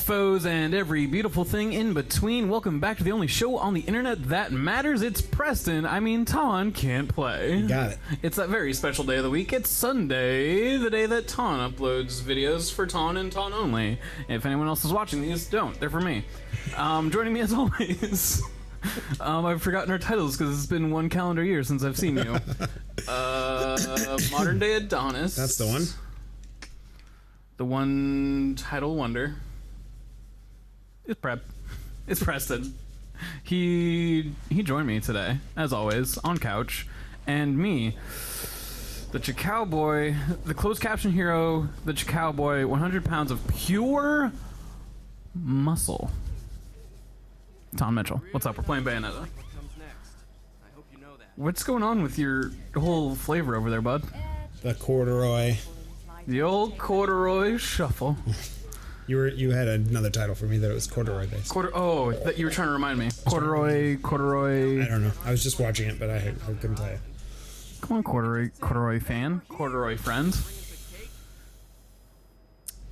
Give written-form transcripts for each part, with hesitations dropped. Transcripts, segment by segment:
foes, and every beautiful thing in between. Welcome back to the only show on the internet that matters. It's Preston. I mean, Taun can't play. Got it. It's that very special day of the week. It's Sunday, the day that Taun uploads videos for Taun and Taun only. If anyone else is watching these, don't. They're for me. Joining me as always... I've forgotten our titles because it's been one calendar year since I've seen you. Modern Day Adonis. That's the one. The one title wonder. It's Prep. It's Preston. He joined me today, as always, on couch. And me, the Chicowboy, the closed caption hero, the Chicowboy, 100 pounds of pure muscle. Tom Mitchell. What's up? We're playing Bayonetta. What's going on with your whole flavor over there, bud? The corduroy. The old corduroy shuffle. You had another title for me that it was corduroy based. Oh, that you were trying to remind me. Corduroy. I don't know. I was just watching it, but I couldn't tell you. Come on, corduroy fan, corduroy friend.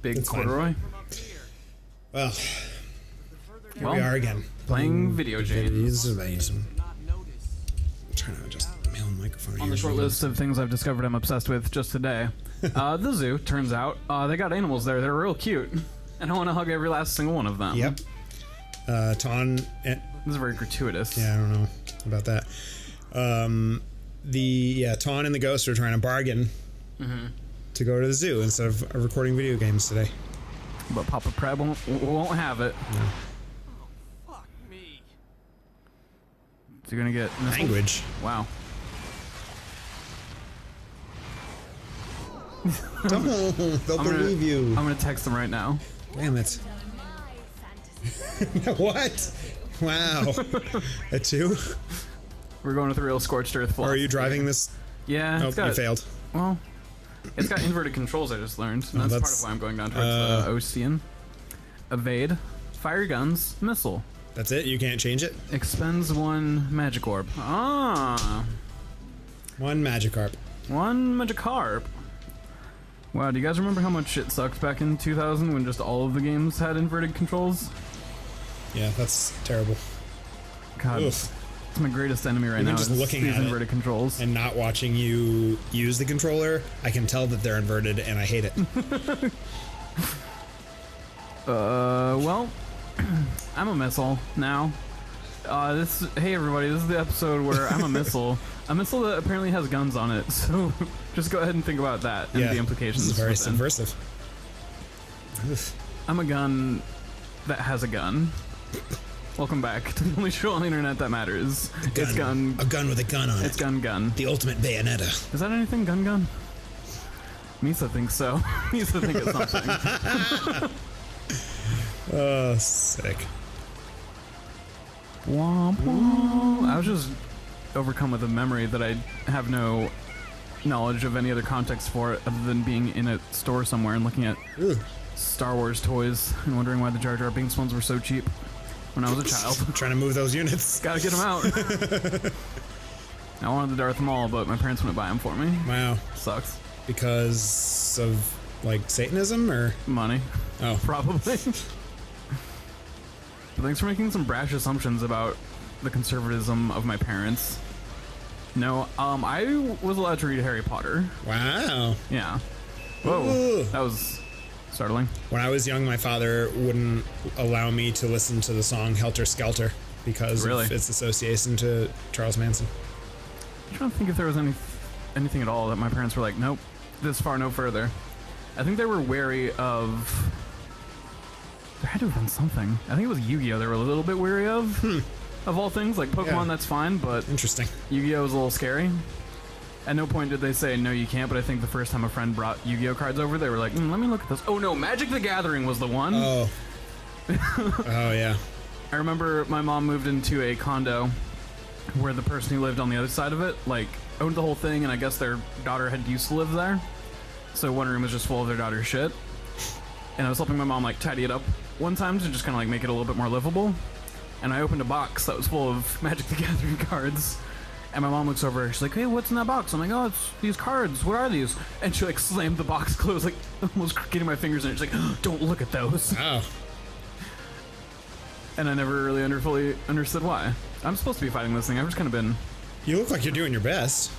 Big That's corduroy. Well, here we are again. Playing video games. I'm trying to adjust the mail and microphone. On the short list of things I've discovered I'm obsessed with just today. The zoo, turns out. They got animals there. They're real cute. And I want to hug every last single one of them. Yep. Taun... This is very gratuitous. Yeah, I don't know about that. Taun and the ghost are trying to bargain to go to the zoo instead of recording video games today. But Papa Preb won't have it. No. So you're gonna get language. Wow. They'll believe you. I'm gonna text them right now. Damn it. What? Wow. A 2? We're going with a real scorched earth philosophy. Are you driving this? Yeah. Nope, you failed. Well, it's got inverted controls, I just learned. And that's part of why I'm going down towards the Ocean. Evade, fire guns, missile. That's it? You can't change it? Expends 1 magic orb. Ah. 1 Magikarp. 1 Magikarp. Wow, do you guys remember how much shit sucked back in 2000 when just all of the games had inverted controls? Yeah, that's terrible. God, Oof. It's my greatest enemy right now. Just looking these at inverted controls. And not watching you use the controller, I can tell that they're inverted, and I hate it. Well, I'm a missile now. Hey everybody, this is the episode where I'm a missile. A missile that apparently has guns on it, so just go ahead and think about that and the implications. This is very subversive. I'm a gun that has a gun. Welcome back to the only show on the internet that matters. It's gun. A gun with a gun on it. It's gun. The ultimate Bayonetta. Is that anything gun? Misa thinks so. Misa thinks it's something. Oh, sick. Womp womp. I was just overcome with a memory that I have no knowledge of any other context for it other than being in a store somewhere and looking at Star Wars toys and wondering why the Jar Jar Binks ones were so cheap when I was a child. Trying to move those units. Gotta get them out. I wanted the Darth Maul, but my parents wouldn't buy them for me. Wow. Sucks. Because of, like, Satanism, or? Money. Oh. Probably. But thanks for making some brash assumptions about the conservatism of my parents. No, I was allowed to read Harry Potter. Wow. Yeah. Whoa. Ooh. That was startling. When I was young, my father wouldn't allow me to listen to the song Helter Skelter because of its association to Charles Manson. I'm trying to think if there was anything at all that my parents were like, nope, this far, no further. I think they were wary of... There had to have been something. I think it was Yu-Gi-Oh! They were a little bit wary of. Of all things, like Pokemon, that's fine, but interesting. Yu-Gi-Oh! Was a little scary. At no point did they say, no, you can't, but I think the first time a friend brought Yu-Gi-Oh! Cards over, they were like, let me look at this. Oh no, Magic the Gathering was the one. Oh. Oh, yeah. I remember my mom moved into a condo where the person who lived on the other side of it, like, owned the whole thing, and I guess their daughter had used to live there. So one room was just full of their daughter's shit. And I was helping my mom, like, tidy it up one time to just kind of, like, make it a little bit more livable. And I opened a box that was full of Magic the Gathering cards. And my mom looks over, she's like, hey, what's in that box? I'm like, oh, it's these cards. What are these? And she, like, slammed the box closed, like, almost getting my fingers in it. She's like, oh, don't look at those. Oh. And I never really fully understood why. I'm supposed to be fighting this thing. I've just kind of been... You look like you're doing your best.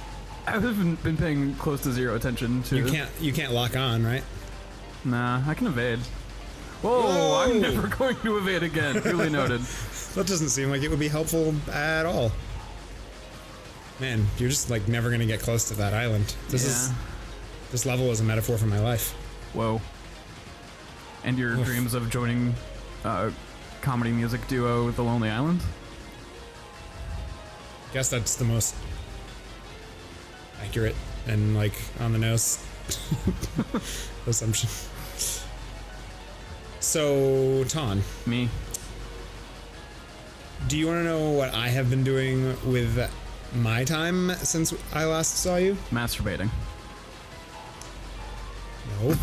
I've been paying close to zero attention to... You can't lock on, right? Nah, I can evade. Whoa, I'm never going to evade again. Duly noted. That doesn't seem like it would be helpful at all. Man, you're just like never gonna get close to that island. This level is a metaphor for my life. Whoa. And your dreams of joining comedy music duo The Lonely Island? Guess that's the most accurate and like on the nose assumption. So, Taun. Me. Do you want to know what I have been doing with my time since I last saw you? Masturbating. No.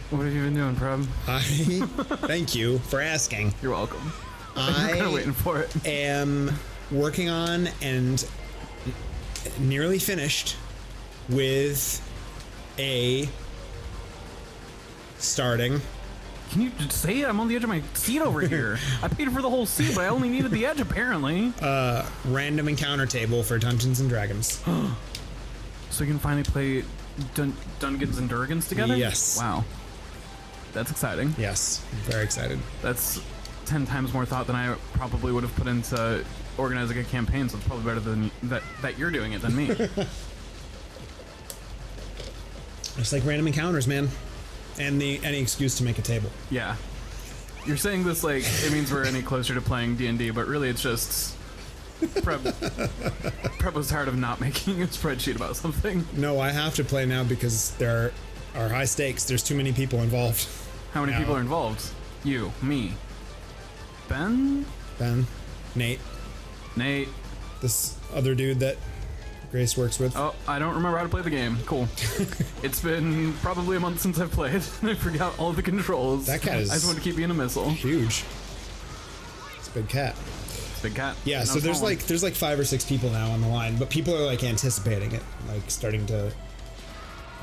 What have you been doing, Prob? Thank you for asking. You're welcome. I'm kind of waiting for it. Am working on and nearly finished with a starting. Can you just say it? I'm on the edge of my seat over here. I paid for the whole seat, but I only needed the edge, apparently. Random encounter table for Dungeons and Dragons. So you can finally play Dungeons and Dragons together? Yes. Wow. That's exciting. Yes, I'm very excited. That's 10 times more thought than I probably would have put into organizing a campaign, so it's probably better than that you're doing it than me. It's like random encounters, man. And any excuse to make a table. Yeah. You're saying this like it means we're any closer to playing D&D, but really it's just Prep was tired of not making a spreadsheet about something. No, I have to play now because there are high stakes. There's too many people involved. How many people are involved? You, me, Ben, Nate, this other dude that Grace works with. Oh, I don't remember how to play the game. Cool. It's been probably a month since I've played. I forgot all the controls. That cat is... I just want to keep being a missile. Huge. It's a big cat. It's a big cat. Yeah, so there's like 5 or 6 people now on the line, but people are like anticipating it, like starting to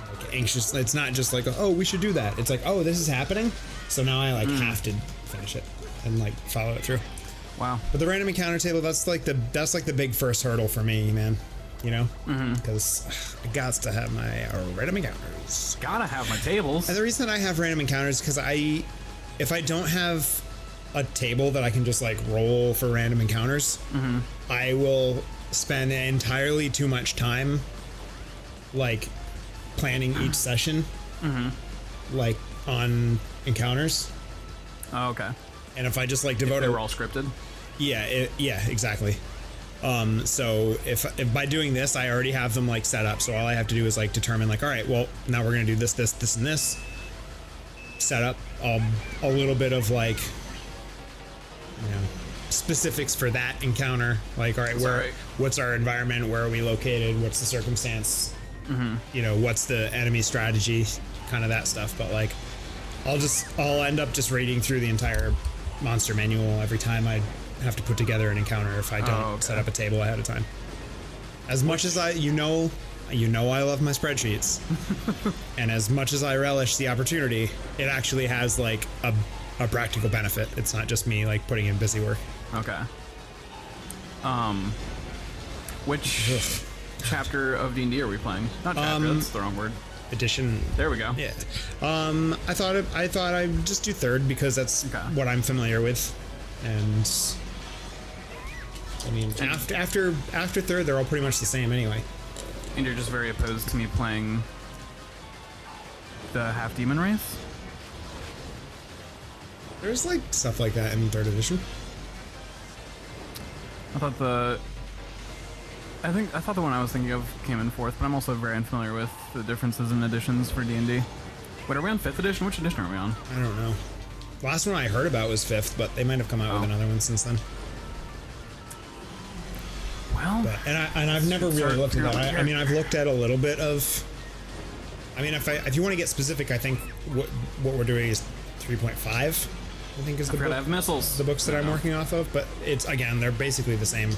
like anxious. It's not just like, oh, we should do that. It's like, oh, this is happening, so now I like have to finish it and like follow it through. Wow. But the random encounter table, that's like the big first hurdle for me, man. You know, because I got to have my random encounters. Gotta have my tables. And the reason that I have random encounters because if I don't have a table that I can just like roll for random encounters, I will spend entirely too much time like planning each session, like on encounters. Oh, okay. And if I just like devote, they were all scripted. Yeah, exactly. So if by doing this, I already have them like set up. So all I have to do is like determine like, all right, well, now we're going to do this, and this. Set up a little bit of like, you know, specifics for that encounter. Like, all right, what's our environment? Where are we located? What's the circumstance? You know, what's the enemy strategy? Kind of that stuff. But like, I'll end up just reading through the entire monster manual every time I have to put together an encounter if I don't set up a table ahead of time. As much as you know I love my spreadsheets, and as much as I relish the opportunity, it actually has like a practical benefit. It's not just me like putting in busy work. Okay. Which chapter of D&D are we playing? Not chapter. That's the wrong word. Edition. There we go. Yeah. I thought I'd just do third because that's what I'm familiar with, and I mean after third they're all pretty much the same anyway. And you're just very opposed to me playing the half demon race? There's like stuff like that in third edition. I thought the one I was thinking of came in fourth, but I'm also very unfamiliar with the differences in editions for D&D. Wait, are we on 5th edition? Which edition are we on? I don't know. Last one I heard about was 5th, but they might have come out with another one since then. Well, but, and I've never really looked at that. I mean, I've looked at a little bit of. I mean, if you want to get specific, I think what we're doing is 3.5. I think is the book, I have missiles. The books that I'm working off of, but it's again they're basically the same.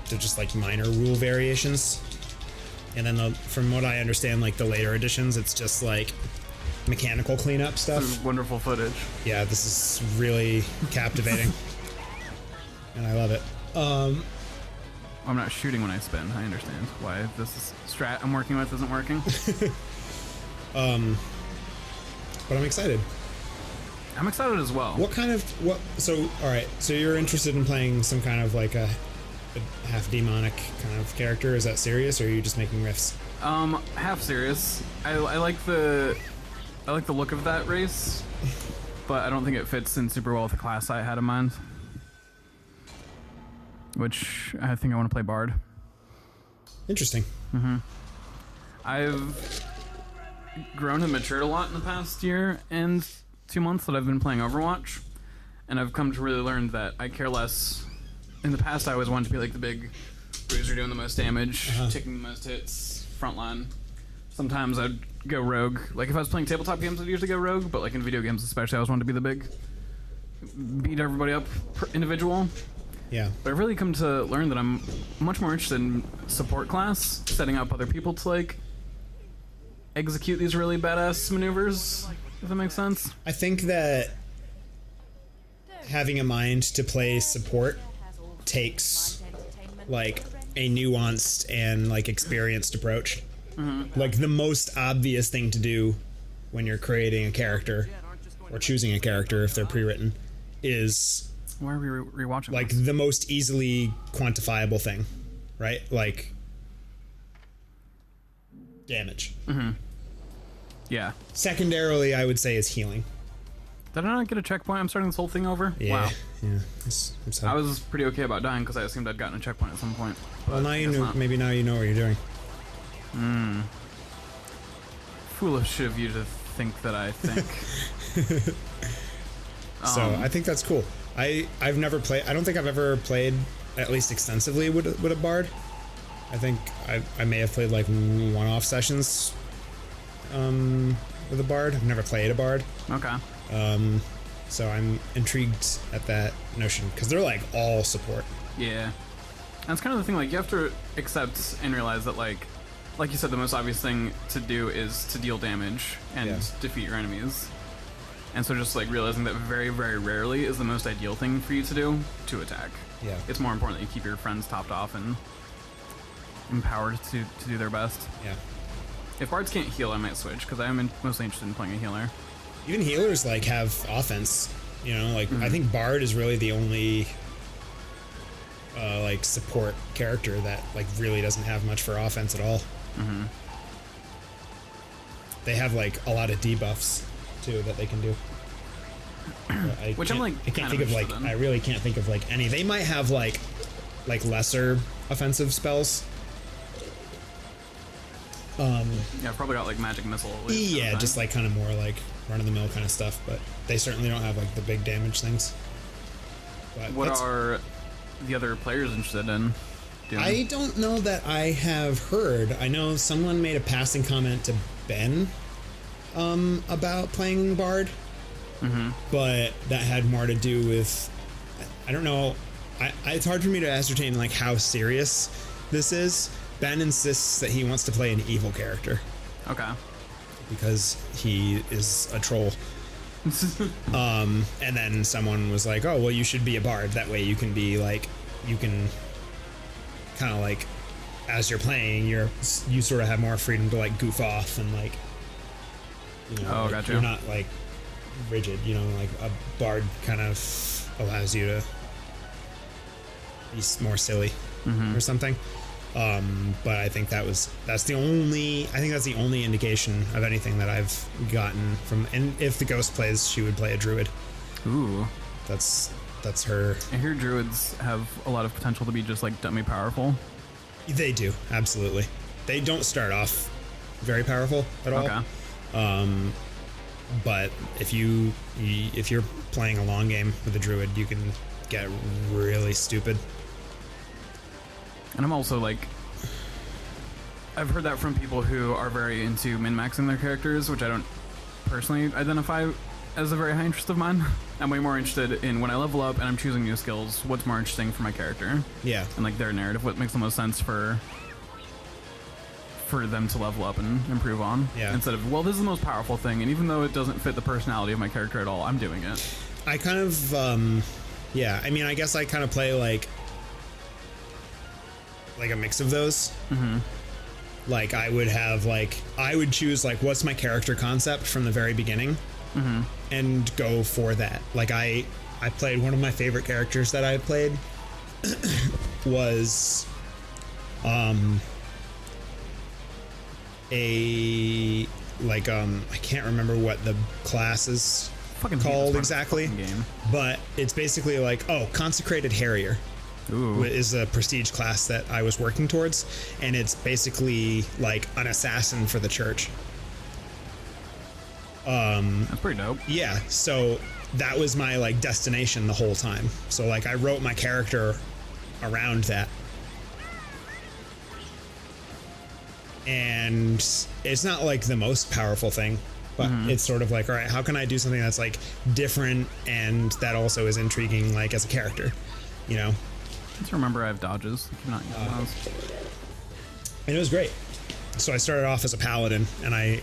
They're just like minor rule variations, and then from what I understand, like the later editions, it's just like mechanical cleanup This stuff. is wonderful footage. Yeah, this is really captivating, and I love it. I'm not shooting when I spin. I understand why this is strat I'm working with isn't working. But I'm excited. I'm excited as well. So all right, so you're interested in playing some kind of like a half demonic kind of character? Is that serious, or are you just making riffs? Half serious. I like the look of that race, but I don't think it fits in super well with the class I had in mind. Which I think I want to play Bard. Interesting. I've grown and matured a lot in the past year and 2 months that I've been playing Overwatch, and I've come to really learn that I care less. In the past, I always wanted to be like the big bruiser doing the most damage, taking the most hits, frontline. Sometimes I'd go rogue. Like if I was playing tabletop games, I'd usually go rogue, but like in video games especially, I always wanted to be the big beat everybody up individual. Yeah. But I've really come to learn that I'm much more interested in support class, setting up other people to like execute these really badass maneuvers, if that makes sense. I think that having a mind to play support takes like a nuanced and like experienced approach. Like the most obvious thing to do when you're creating a character or choosing a character if they're pre-written is Why are we rewatching like this? the most easily quantifiable thing, right? Like damage. Yeah. Secondarily, I would say is healing. Did I not get a checkpoint? I'm starting this whole thing over? Yeah. Wow. Yeah. I'm sorry. I was pretty okay about dying because I assumed I'd gotten a checkpoint at some point. Well, now I you guess know. not. Maybe now you know what you're doing. Foolish of you to think that I think. So I think that's cool. I've never played. I don't think I've ever played at least extensively with a bard. I think I may have played like one-off sessions with a bard. I've never played a bard. Okay. So I'm intrigued at that notion because they're like all support. Yeah. That's kind of the thing, like, you have to accept and realize that, like you said, the most obvious thing to do is to deal damage and Yeah. defeat your enemies. And so just, like, realizing that very, very rarely is the most ideal thing for you to do to attack. Yeah. It's more important that you keep your friends topped off and empowered to do their best. Yeah. If bards can't heal, I might switch, because I am mostly interested in playing a healer. Even healers like have offense. You know, like I think bard is really the only like support character that like really doesn't have much for offense at all. They have like a lot of debuffs too that they can do. Which I'm like I can't kind think of like interested in. I really can't think of like any. They might have like lesser offensive spells. Yeah, I've probably got, like, magic missile. at least, Yeah, kind of just thing. like kind of more like run of the mill kind of stuff, but they certainly don't have like the big damage things. But What that's- are the other players interested in doing? I don't know that I have heard. I know someone made a passing comment to Ben about playing Bard, but that had more to do with I don't know. It's hard for me to ascertain like how serious this is. Ben insists that he wants to play an evil character Okay. because he is a troll. And then someone was like, "Oh, well, you should be a bard. That way, you can be like, you can kind of like, as you're playing, you sort of have more freedom to like goof off and like, you know, Oh, like, gotcha. you're not like rigid. You know, like a bard kind of allows you to be more silly or something." But I think that's the only indication of anything that I've gotten from. And if the ghost plays, she would play a druid. Ooh. That's her. I hear druids have a lot of potential to be just, like, dummy powerful. They do, absolutely. They don't start off very powerful at all. Okay. But if you're playing a long game with a druid, you can get really stupid. And I'm also, like, I've heard that from people who are very into min-maxing their characters, which I don't personally identify as a very high interest of mine. I'm way more interested in when I level up and I'm choosing new skills, what's more interesting for my character. Yeah. And, like, their narrative, what makes the most sense for for them to level up and improve on. Yeah. Instead of, well, this is the most powerful thing, and even though it doesn't fit the personality of my character at all, I'm doing it. I kind of, yeah, I mean, I guess I kind of play like a mix of those. Mm-hmm. Like I would choose like, what's my character concept from the very beginning, mm-hmm. and go for that. Like I played one of my favorite characters that I played was, I can't remember what the class is called exactly, game. But it's basically like, Consecrated Harrier. Ooh. Is a prestige class that I was working towards, and it's basically like an assassin for the church. That's pretty dope. Yeah, so that was my like destination the whole time. So like I wrote my character around that. And it's not like the most powerful thing, but mm-hmm. it's sort of like, all right, how can I do something that's like different and that also is intriguing, like as a character, you know? Just remember I have dodges. Not those. And it was great. So I started off as a paladin and I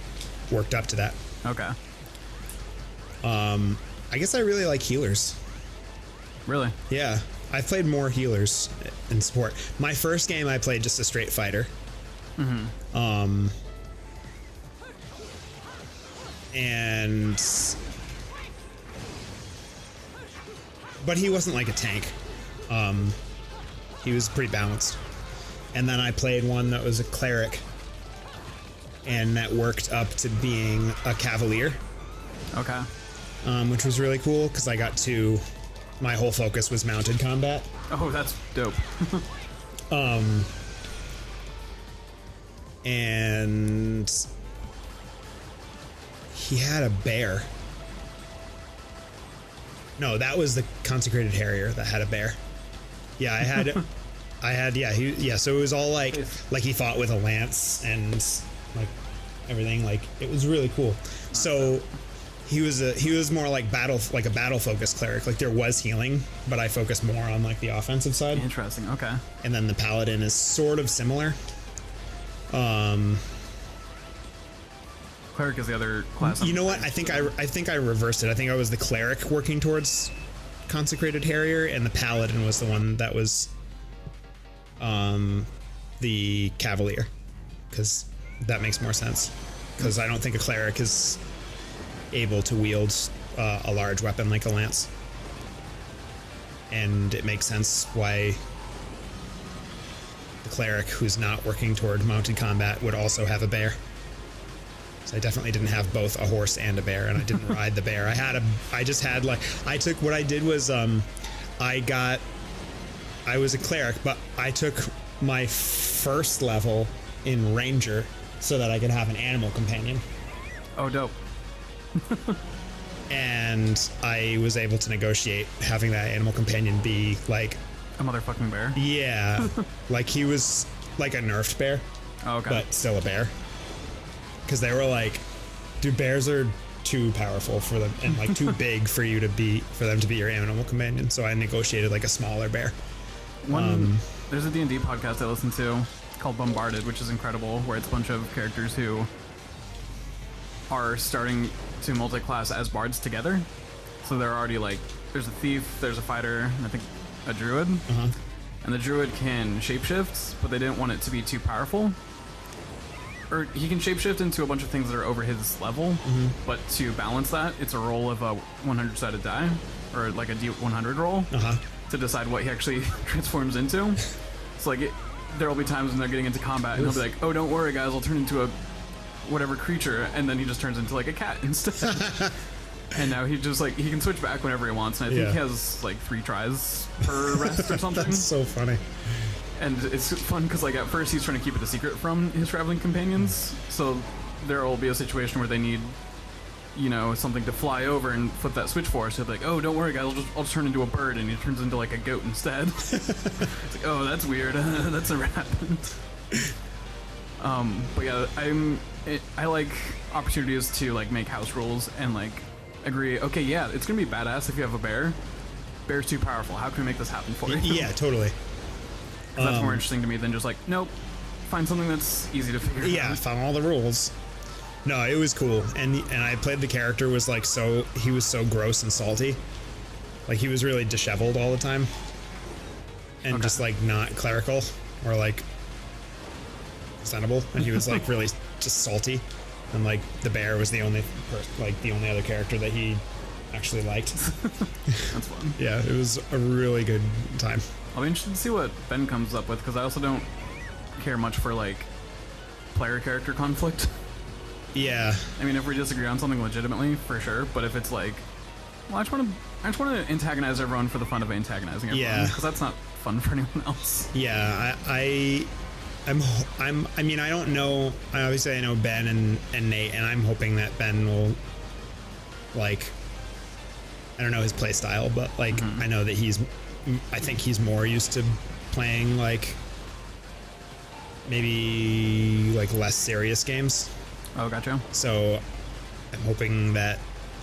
worked up to that. Okay. I guess I really like healers. Really? Yeah. I've played more healers in support. My first game I played just a straight fighter. Mm-hmm. But he wasn't like a tank. He was pretty balanced. And then I played one that was a cleric, and that worked up to being a cavalier. Okay. Which was really cool because my whole focus was mounted combat. Oh, that's dope. And he had a bear. No, that was the Consecrated Harrier that had a bear. Yeah, so it was all like he fought with a lance and like everything. Like it was really cool. So he was more like a battle focused cleric. Like there was healing, but I focused more on like the offensive side. Interesting. Okay. And then the paladin is sort of similar. Cleric is the other class. You know what? I think I reversed it. I think I was the cleric working towards Consecrated Harrier, and the paladin was the one that was the cavalier, because that makes more sense. Because I don't think a cleric is able to wield a large weapon like a lance, and it makes sense why the cleric who's not working toward mounted combat would also have a bear. So I definitely didn't have both a horse and a bear, and I didn't ride the bear. What I did was I was a cleric, but I took my first level in ranger so that I could have an animal companion. Oh, dope. And I was able to negotiate having that animal companion be like a motherfucking bear. Yeah. Like he was like a nerfed bear. Oh, okay. But still a bear. Because they were like, dude, bears are too powerful for them and like too big for them to be your animal companion. So I negotiated like a smaller bear. There's a D&D podcast I listen to called Bombarded, which is incredible, where it's a bunch of characters who are starting to multi-class as bards together. So they're already like, there's a thief, there's a fighter, and I think a druid. Uh-huh. And the druid can shapeshift, but they didn't want it to be too powerful. Or he can shapeshift into a bunch of things that are over his level, mm-hmm. but to balance that, it's a roll of a 100-sided die, or like a D100 roll, uh-huh. to decide what he actually transforms into. So like, there will be times when they're getting into combat, and he'll be like, "Oh, don't worry, guys, I'll turn into a whatever creature," and then he just turns into like a cat instead. And now he just like, he can switch back whenever he wants, and I think he has like 3 tries per rest or something. That's so funny. And it's fun because like at first he's trying to keep it a secret from his traveling companions, so there will be a situation where they need, you know, something to fly over and flip that switch for. So they're like, "Oh, don't worry, guys, I'll just turn into a bird," and he turns into like a goat instead. It's like, oh, that's weird. That's never happened. But yeah, I like opportunities to like make house rules and like agree. Okay, yeah, it's gonna be badass if you have a bear. Bear's too powerful. How can we make this happen for you? Yeah, totally. That's more interesting to me than just like, nope, find something that's easy to figure Yeah, out. found all the rules. No, it was cool, and I played the character was like he was so gross and salty, like he was really disheveled all the time, and just like not clerical or like presentable, and he was like really just salty, and like the bear was the only other character that he actually liked. That's fun. Yeah, it was a really good time. I'll be interested to see what Ben comes up with, because I also don't care much for like player character conflict. Yeah. I mean, if we disagree on something legitimately, for sure. But if it's like, well, I just want to antagonize everyone for the fun of antagonizing everyone. Yeah. Because that's not fun for anyone else. Yeah. I mean, I don't know. Obviously, I know Ben and Nate, and I'm hoping that Ben will, like, I don't know his play style, but like, I know that I think he's more used to playing like maybe like less serious games. Oh, gotcha. So I'm hoping that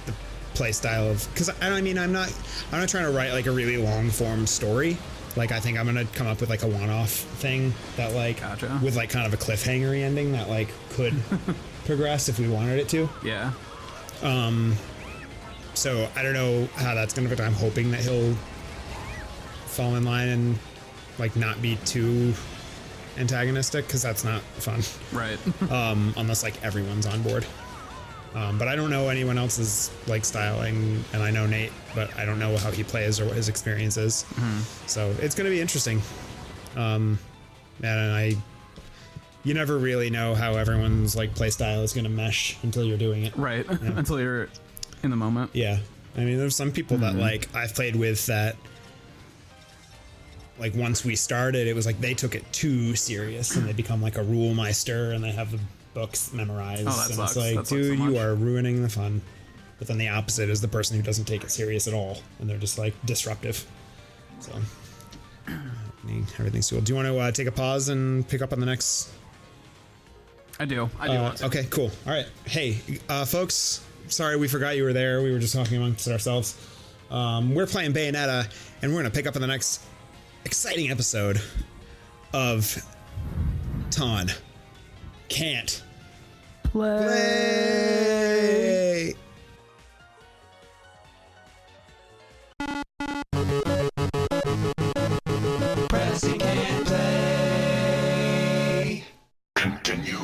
the play style of, because I mean, I'm not trying to write like a really long form story. Like, I think I'm gonna come up with like a one-off thing that like Gotcha. with like kind of a cliffhanger ending that like could progress if we wanted it to. Yeah. So I don't know how that's gonna fit. I'm hoping that he'll fall in line and like not be too antagonistic, because that's not fun. Right. Unless like everyone's on board. But I don't know anyone else's like styling, and I know Nate, but I don't know how he plays or what his experience is. So it's gonna be interesting. And you never really know how everyone's like play style is gonna mesh until you're doing it. Right. Until you're in the moment. Yeah. I mean, there's some people that like I've played with that like once we started, it was like they took it too serious and they become like a rule meister and they have the books memorized. Oh, that and sucks. it's like, That sucks so dude, much. you are ruining the fun. But then the opposite is the person who doesn't take it serious at all, and they're just like disruptive. So everything's cool. Do you want to take a pause and pick up on the next? I do want to. Okay, cool. All right. Hey, folks, sorry we forgot you were there. We were just talking amongst ourselves. We're playing Bayonetta, and we're going to pick up on the next exciting episode of Taun. Can't play. Pressing can't play. Continue.